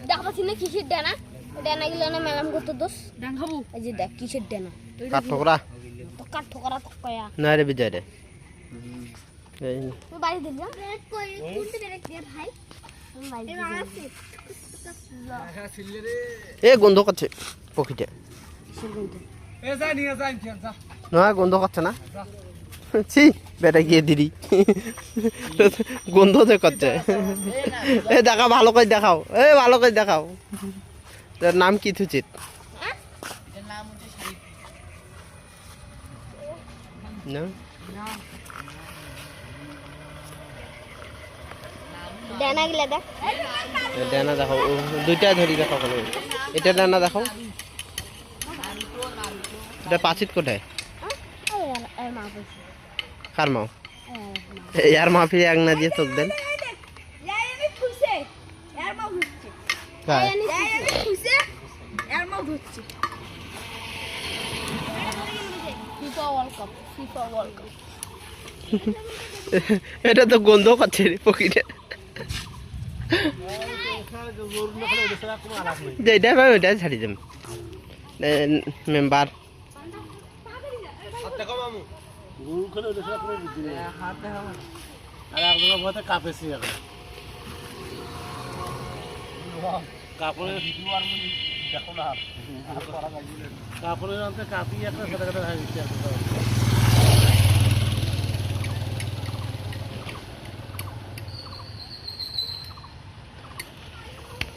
দেখাচ্ছি না কিসের ডানা ডানা গুলো না মেলাম কত দোষ ডান খাবো এই যে দেখ কিসের ডানা কাঠ ঠোকরা তো কাঠ ঠোকরা তো কয়া না রে বিজয় রে তুই বাড়ি দিলি কই কোনতে বেরেক দে ভাই এই মারাছে এ গন্ধ করছে পকিটে এ যা নিয়ে যা ইনফিয়ান যা না গন্ধ করছে না ছি বেটা গিয়ে দিদি গন্ধ যে করছে এ দেখা ভালো করে দেখাও এ ভালো করে দেখাও তোর নাম কি থুচিত না ডানা গুলো দেখ ডানা দেখাও দুইটা ধরি দেখাও কেন এটা ডানা দেখাও এটা পাচিত কোথায় এই মা বলছি কার মাও यार माफी এক না দিয়ে চোখ দেন ইয়াই আমি খুশি ইয়ার মা ঘুরছে কার ইয়াই আমি খুশি ইয়ার মা ঘুরছে ফিফা ওয়ার্ল্ড কাপ এটা তো গন্ধ করছে রে পকিটে যেটা ভাই ওইটা ছাড়ি দেম মেম্বার হাতে কম মামু গুরু করে ওটা পুরো বুদ্ধি নেই হাতে হাওয়া আর একদম বলতে কাঁপেছি এখন কাপড়ে ভিডিও আর দেখো না কাপড়ের অন্তে কাঁপি একটা সাদা কাটা হয়ে গেছে